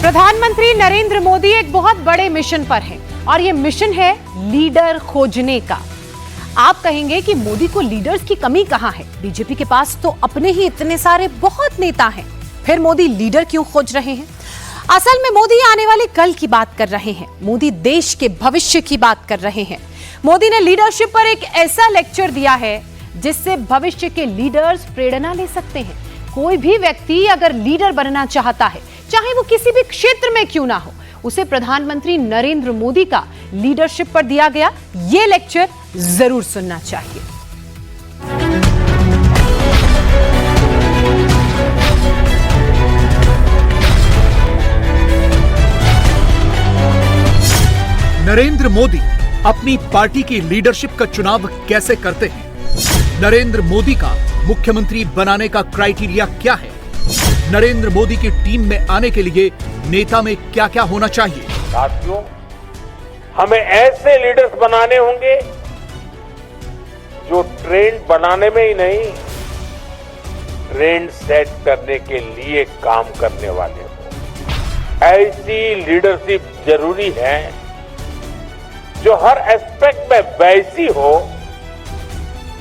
प्रधानमंत्री नरेंद्र मोदी एक बहुत बड़े मिशन पर हैं और ये मिशन है लीडर खोजने का। आप कहेंगे कि मोदी को लीडर्स की कमी कहां है? बीजेपी के पास तो अपने ही इतने सारे बहुत नेता हैं, फिर मोदी लीडर क्यों खोज रहे हैं? असल में मोदी आने वाले कल की बात कर रहे हैं, मोदी देश के भविष्य की बात कर रहे हैं। मोदी ने लीडरशिप पर एक ऐसा लेक्चर दिया है जिससे भविष्य के लीडर्स प्रेरणा ले सकते हैं। कोई भी व्यक्ति अगर लीडर बनना चाहता है, चाहे वो किसी भी क्षेत्र में क्यों ना हो, उसे प्रधानमंत्री नरेंद्र मोदी का लीडरशिप पर दिया गया ये लेक्चर जरूर सुनना चाहिए। नरेंद्र मोदी अपनी पार्टी की लीडरशिप का चुनाव कैसे करते हैं? नरेंद्र मोदी का मुख्यमंत्री बनाने का क्राइटेरिया क्या है? नरेंद्र मोदी की टीम में आने के लिए नेता में क्या क्या होना चाहिए? साथियों, हमें ऐसे लीडर्स बनाने होंगे जो ट्रेंड बनाने में ही नहीं, ट्रेंड सेट करने के लिए काम करने वाले हो। ऐसी लीडरशिप जरूरी है जो हर एस्पेक्ट में वैसी हो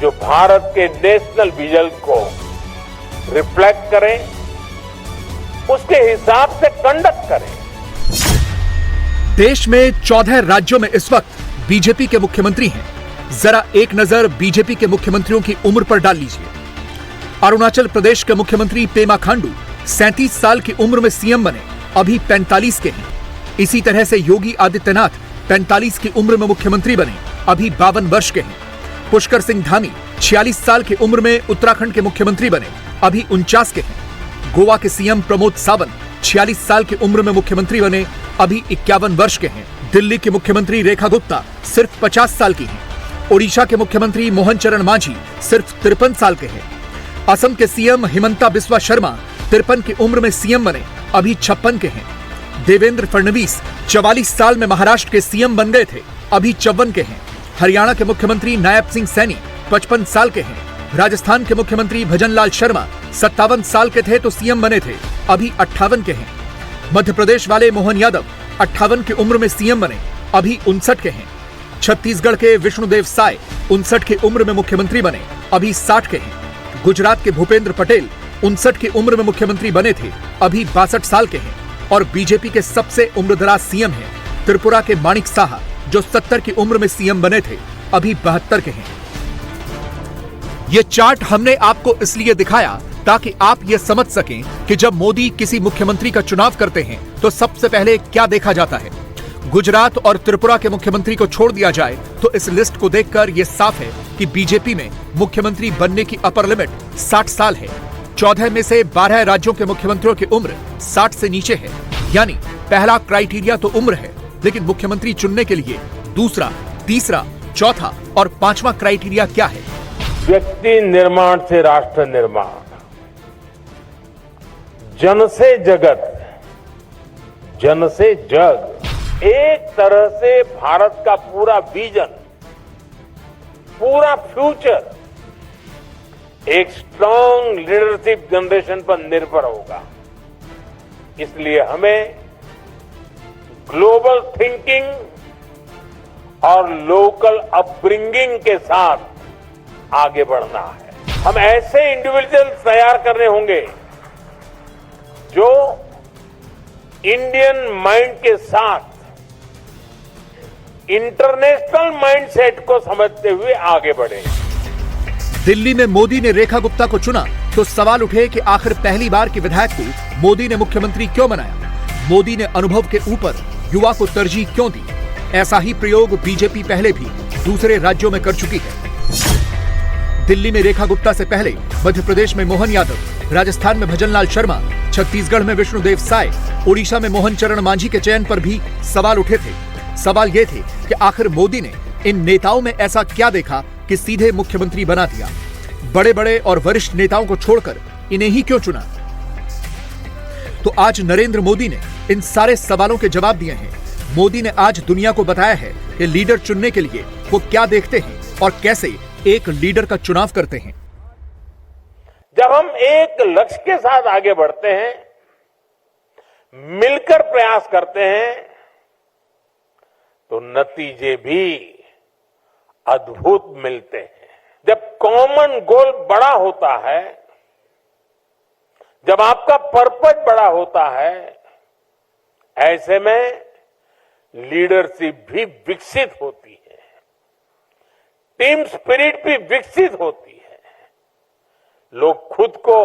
जो भारत के नेशनल विजन को रिफ्लेक्ट करें, उसके हिसाब से कंडक्ट करें। देश में 14 राज्यों में इस वक्त बीजेपी के मुख्यमंत्री हैं। जरा एक नजर बीजेपी के मुख्यमंत्रियों की उम्र पर डाल लीजिए। अरुणाचल प्रदेश के मुख्यमंत्री पेमा खांडू 37 साल की उम्र में सीएम बने, अभी 45 के हैं। इसी तरह से योगी आदित्यनाथ 45 की उम्र में मुख्यमंत्री बने, अभी 52 वर्ष के हैं। पुष्कर सिंह धामी 46 साल की उम्र में उत्तराखंड के मुख्यमंत्री बने, अभी 49 के हैं। गोवा के सीएम प्रमोद सावंत 46 साल की उम्र में मुख्यमंत्री बने, अभी 51 वर्ष के हैं। दिल्ली की मुख्यमंत्री रेखा गुप्ता सिर्फ 50 साल की हैं। ओडिशा के मुख्यमंत्री मोहन चरण मांझी सिर्फ 53 साल के हैं। असम के सीएम हिमंता बिस्वा शर्मा 53 की उम्र में सीएम बने, अभी 56 के हैं। देवेंद्र फडणवीस 44 साल में महाराष्ट्र के सीएम बन गए थे, अभी 54 के हैं। हरियाणा के मुख्यमंत्री नायब सिंह सैनी 55 साल के हैं। राजस्थान के मुख्यमंत्री भजनलाल शर्मा 57 साल के थे तो सीएम बने थे, अभी 58 के हैं। मध्य प्रदेश वाले मोहन यादव 58 की उम्र में सीएम बने, अभी 59 के हैं। छत्तीसगढ़ के विष्णुदेव साय 59 की उम्र में मुख्यमंत्री बने, अभी 60 के हैं। गुजरात के भूपेंद्र पटेल 59 की उम्र में मुख्यमंत्री बने थे, अभी 62 साल के हैं। और बीजेपी के सबसे उम्रदराज सीएम हैं त्रिपुरा के माणिक साहा, जो 70 की उम्र में सीएम बने थे, अभी 72 के हैं। ये चार्ट हमने आपको इसलिए दिखाया ताकि आप ये समझ सकें कि जब मोदी किसी मुख्यमंत्री का चुनाव करते हैं तो सबसे पहले क्या देखा जाता है। गुजरात और त्रिपुरा के मुख्यमंत्री को छोड़ दिया जाए तो इस लिस्ट को देखकर यह साफ है कि बीजेपी में मुख्यमंत्री बनने की अपर लिमिट 60 साल है। 14 में से 12 राज्यों के मुख्यमंत्रियों की उम्र 60 से नीचे है। यानी पहला क्राइटेरिया तो उम्र है, लेकिन मुख्यमंत्री चुनने के लिए दूसरा, तीसरा, चौथा और पांचवा क्राइटेरिया क्या है? व्यक्ति निर्माण से राष्ट्र निर्माण, जन से जगत, जन से जग, एक तरह से भारत का पूरा विजन, पूरा फ्यूचर एक स्ट्रांग लीडरशिप जनरेशन पर निर्भर होगा। इसलिए हमें ग्लोबल थिंकिंग और लोकल अपब्रिंगिंग के साथ आगे बढ़ना है। हम ऐसे इंडिविजुअल्स तैयार करने होंगे जो इंडियन माइंड के साथ इंटरनेशनल माइंडसेट को समझते हुए आगे बढ़े। दिल्ली में मोदी ने रेखा गुप्ता को चुना तो सवाल उठे कि आखिर पहली बार के विधायक को मोदी ने मुख्यमंत्री क्यों बनाया? मोदी ने अनुभव के ऊपर युवा को तरजीह क्यों दी? ऐसा ही प्रयोग बीजेपी पहले भी दूसरे राज्यों में कर चुकी है। दिल्ली में रेखा गुप्ता से पहले मध्य प्रदेश में मोहन यादव, राजस्थान में भजनलाल शर्मा, छत्तीसगढ़ में विष्णुदेव साय, ओडिशा में मोहन चरण मांझी के चयन पर भी सवाल उठे थे। सवाल ये थे कि आखिर मोदी ने इन नेताओं में ऐसा क्या देखा कि सीधे मुख्यमंत्री बना दिया? बड़े बड़े और वरिष्ठ नेताओं को छोड़कर इन्हें ही क्यों चुना? तो आज नरेंद्र मोदी ने इन सारे सवालों के जवाब दिए हैं। मोदी ने आज दुनिया को बताया है कि लीडर चुनने के लिए वो क्या देखते हैं और कैसे एक लीडर का चुनाव करते हैं। जब हम एक लक्ष्य के साथ आगे बढ़ते हैं मिलकर प्रयास करते हैं तो नतीजे भी अद्भुत मिलते हैं। जब कॉमन गोल बड़ा होता है, जब आपका पर्पस बड़ा होता है, ऐसे में लीडरशिप भी विकसित होती है, टीम स्पिरिट भी विकसित होती है। लोग खुद को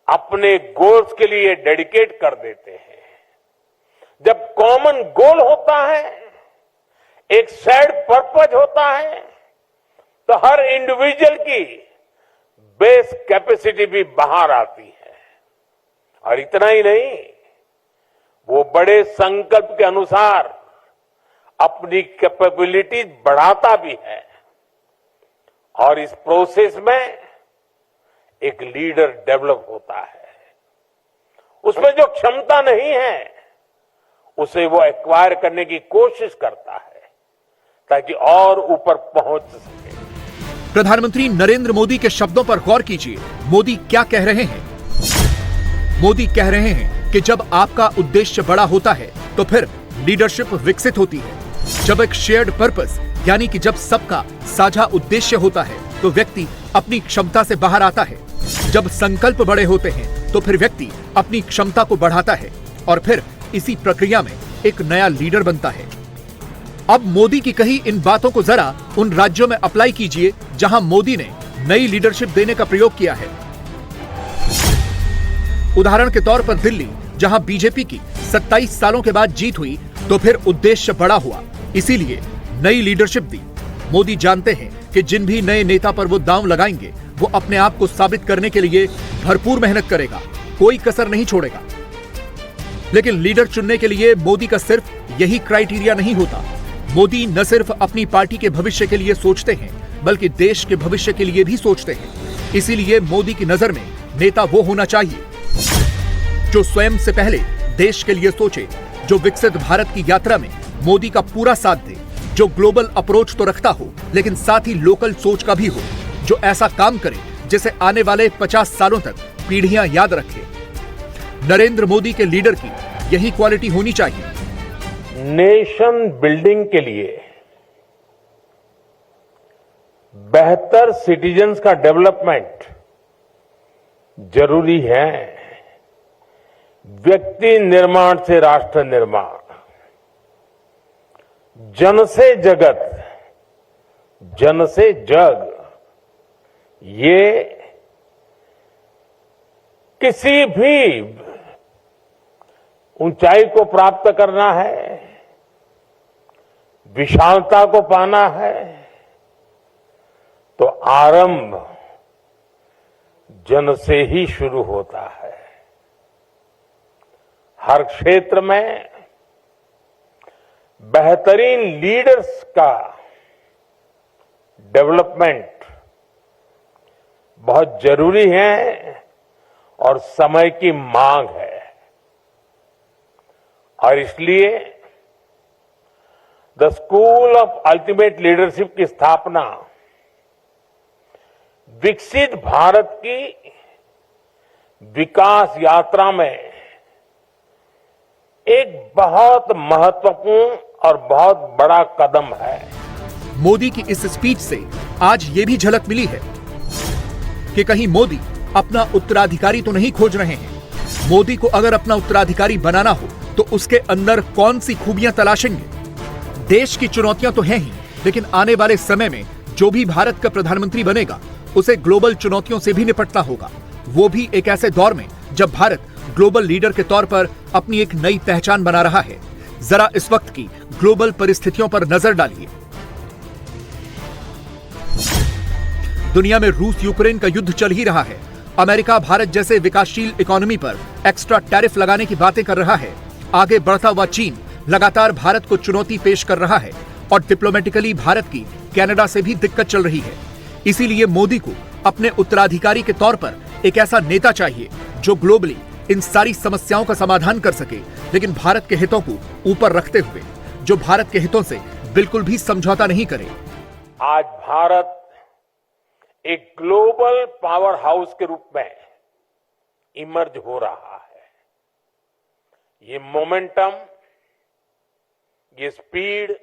अपने गोल्स के लिए डेडिकेट कर देते हैं। जब कॉमन गोल होता है, एक शेयर्ड पर्पस होता है, तो हर इंडिविजुअल की बेस कैपेसिटी भी बाहर आती है। और इतना ही नहीं, वो बड़े संकल्प के अनुसार अपनी कैपेबिलिटी बढ़ाता भी है। और इस प्रोसेस में एक लीडर डेवलप होता है। उसमें जो क्षमता नहीं है, उसे वो एक्वायर करने की कोशिश करता है ताकि और ऊपर पहुंच सके। प्रधानमंत्री नरेंद्र मोदी के शब्दों पर गौर कीजिए। मोदी क्या कह रहे हैं? मोदी कह रहे हैं कि जब आपका उद्देश्य बड़ा होता है तो फिर लीडरशिप विकसित होती है। जब एक शेयर्ड पर्पस यानी कि जब सबका साझा उद्देश्य होता है तो व्यक्ति अपनी क्षमता से बाहर आता है। जब संकल्प बड़े होते हैं तो फिर व्यक्ति अपनी क्षमता को बढ़ाता है और फिर इसी प्रक्रिया में एक नया लीडर बनता है। अब मोदी की कही इन बातों को जरा उन राज्यों में अप्लाई कीजिए जहां मोदी ने नई लीडरशिप देने का प्रयोग किया है। उदाहरण के तौर पर दिल्ली, जहां बीजेपी की 27 सालों के बाद जीत हुई तो फिर उद्देश्य बड़ा हुआ, इसीलिए नई लीडरशिप दी। मोदी जानते हैं कि जिन भी नए नेता पर वो दांव लगाएंगे वो अपने आप को साबित करने के लिए भरपूर मेहनत करेगा, कोई कसर नहीं छोड़ेगा। लेकिन लीडर चुनने के लिए मोदी का सिर्फ यही क्राइटेरिया नहीं होता। मोदी न सिर्फ अपनी पार्टी के भविष्य के लिए सोचते हैं बल्कि देश के भविष्य के लिए भी सोचते हैं। इसीलिए मोदी की नजर में नेता वो होना चाहिए जो स्वयं से पहले देश के लिए सोचे, जो विकसित भारत की यात्रा में मोदी का पूरा साथ दे, जो ग्लोबल अप्रोच तो रखता हो लेकिन साथ ही लोकल सोच का भी हो, जो ऐसा काम करे जिसे आने वाले 50 सालों तक पीढ़ियां याद रखें। नरेंद्र मोदी के लीडर की यही क्वालिटी होनी चाहिए। नेशन बिल्डिंग के लिए बेहतर सिटीजन्स का डेवलपमेंट जरूरी है। व्यक्ति निर्माण से राष्ट्र निर्माण, जन से जगत, जन से जग, ये किसी भी ऊंचाई को प्राप्त करना है, विशालता को पाना है, तो आरंभ जन से ही शुरू होता है। हर क्षेत्र में बेहतरीन लीडर्स का डेवलपमेंट बहुत जरूरी है और समय की मांग है। और इसलिए the school of ultimate leadership की स्थापना विकसित भारत की विकास यात्रा में एक बहुत महत्वपूर्ण और बहुत बड़ा कदम है। मोदी की इस स्पीच से आज ये भी झलक मिली है कि कहीं मोदी अपना उत्तराधिकारी तो नहीं खोज रहे हैं। मोदी को अगर अपना उत्तराधिकारी बनाना हो तो उसके अंदर कौन सी खूबियां तलाशेंगे? देश की चुनौतियां तो हैं ही, लेकिन आने वाले समय में जो भी भारत का प्रधानमंत्री बनेगा उसे ग्लोबल चुनौतियों से भी निपटना होगा, वो भी एक ऐसे दौर में जब भारत ग्लोबल लीडर के तौर पर अपनी एक नई पहचान बना रहा है। जरा इस वक्त की ग्लोबल परिस्थितियों पर नजर डालिए। दुनिया में रूस यूक्रेन का युद्ध चल ही रहा है। अमेरिका भारत जैसे विकासशील इकोनॉमी पर एक्स्ट्रा टैरिफ लगाने की बातें कर रहा है। आगे बढ़ता हुआ चीन लगातार भारत को चुनौती पेश कर रहा है और डिप्लोमेटिकली भारत की कनाडा से भी दिक्कत चल रही है। इसीलिए मोदी को अपने उत्तराधिकारी के तौर पर एक ऐसा नेता चाहिए जो ग्लोबली इन सारी समस्याओं का समाधान कर सके, लेकिन भारत के हितों को ऊपर रखते हुए, जो भारत के हितों से बिल्कुल भी समझौता नहीं करे। आज भारत एक ग्लोबल पावर हाउस के रूप में इमर्ज हो रहा है। ये मोमेंटम, ये स्पीड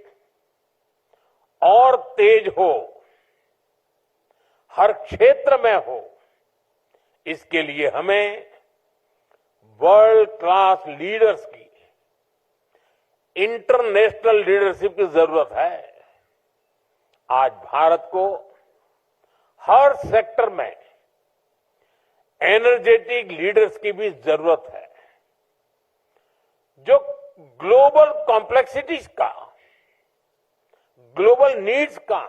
और तेज हो, हर क्षेत्र में हो, इसके लिए हमें वर्ल्ड क्लास लीडर्स की, इंटरनेशनल लीडरशिप की जरूरत है। आज भारत को हर सेक्टर में एनर्जेटिक लीडर्स की भी जरूरत है, जो ग्लोबल कॉम्प्लेक्सिटीज का, ग्लोबल नीड्स का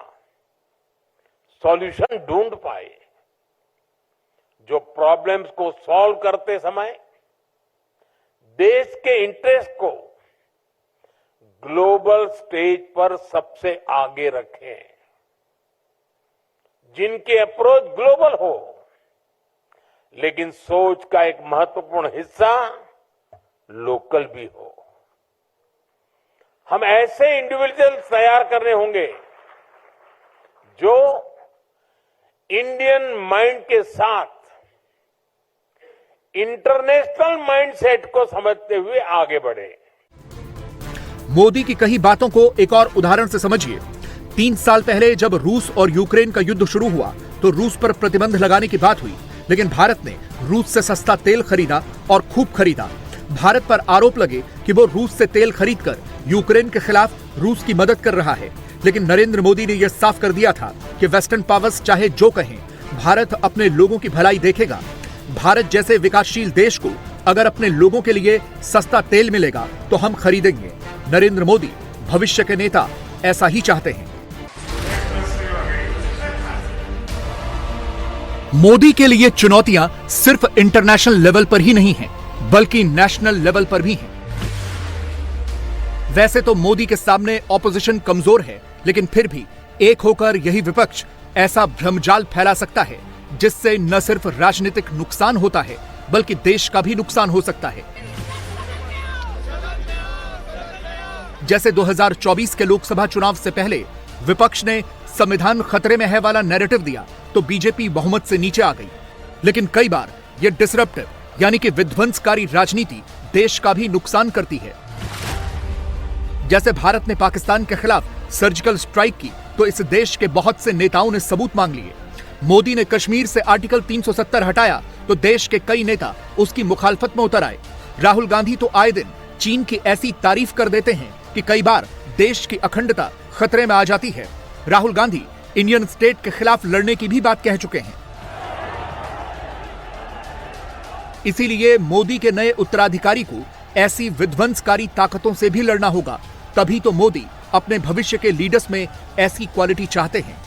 सॉल्यूशन ढूंढ पाए, जो प्रॉब्लम्स को सॉल्व करते समय देश के इंटरेस्ट को ग्लोबल स्टेज पर सबसे आगे रखें, जिनके अप्रोच ग्लोबल हो, लेकिन सोच का एक महत्वपूर्ण हिस्सा लोकल भी हो। हम ऐसे इंडिविजुअल्स तैयार करने होंगे जो इंडियन माइंड के साथ इंटरनेशनल माइंडसेट को समझते हुए आगे बढ़े। मोदी की कही बातों को एक और उदाहरण से समझिए। 3 साल पहले जब रूस और यूक्रेन का युद्ध शुरू हुआ तो रूस पर प्रतिबंध लगाने की बात हुई, लेकिन भारत ने रूस से सस्ता तेल खरीदा और खूब खरीदा। भारत पर आरोप लगे कि वो रूस से तेल खरीदकर यूक्रेन के खिलाफ रूस की मदद कर रहा है, लेकिन नरेंद्र मोदी ने यह साफ कर दिया था कि वेस्टर्न पावर्स चाहे जो कहें, भारत अपने लोगों की भलाई देखेगा। भारत जैसे विकासशील देश को अगर अपने लोगों के लिए सस्ता तेल मिलेगा तो हम खरीदेंगे। नरेंद्र मोदी भविष्य के नेता ऐसा ही चाहते हैं। मोदी के लिए चुनौतियां सिर्फ इंटरनेशनल लेवल पर ही नहीं हैं, बल्कि नेशनल लेवल पर भी हैं। वैसे तो मोदी के सामने ऑपोजिशन कमजोर है, लेकिन फिर भी एक होकर यही विपक्ष ऐसा भ्रमजाल फैला सकता है जिससे न सिर्फ राजनीतिक नुकसान होता है, बल्कि देश का भी नुकसान हो सकता है। जैसे 2024 के लोकसभा चुनाव से पहले विपक्ष ने संविधान खतरे में है वाला नैरेटिव दिया तो बीजेपी बहुमत से नीचे आ गई। लेकिन कई बार यह डिसरप्टिव यानी कि विध्वंसकारी राजनीति देश का भी नुकसान करती है। जैसे भारत ने पाकिस्तान के खिलाफ सर्जिकल स्ट्राइक की तो इस देश के बहुत से नेताओं ने सबूत मांग लिए। मोदी ने कश्मीर से आर्टिकल 370 हटाया तो देश के कई नेता उसकी मुखालफत में उतर आए। राहुल गांधी तो आए दिन चीन की ऐसी तारीफ कर देते हैं कि कई बार देश की अखंडता खतरे में आ जाती है। राहुल गांधी इंडियन स्टेट के खिलाफ लड़ने की भी बात कह चुके हैं। इसीलिए मोदी के नए उत्तराधिकारी को ऐसी विध्वंसकारी ताकतों से भी लड़ना होगा। तभी तो मोदी अपने भविष्य के लीडर्स में ऐसी क्वालिटी चाहते हैं।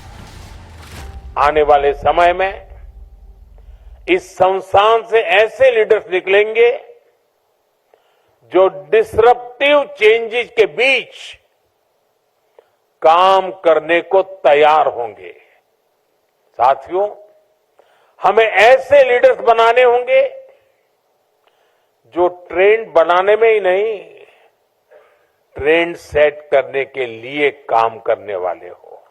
आने वाले समय में इस संस्थान से ऐसे लीडर्स निकलेंगे जो डिसरप्टिव चेंजेस के बीच काम करने को तैयार होंगे। साथियों, हमें ऐसे लीडर्स बनाने होंगे जो ट्रेंड बनाने में ही नहीं, ट्रेंड सेट करने के लिए काम करने वाले हो।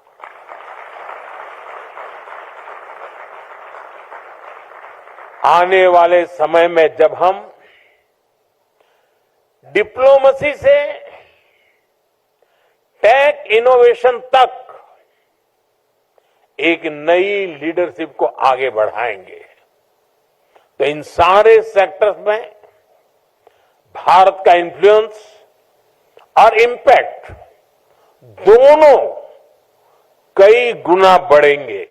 आने वाले समय में जब हम डिप्लोमेसी से टेक इनोवेशन तक एक नई लीडरशिप को आगे बढ़ाएंगे, तो इन सारे सेक्टर्स में भारत का इन्फ्लुएंस और इम्पैक्ट दोनों कई गुना बढ़ेंगे।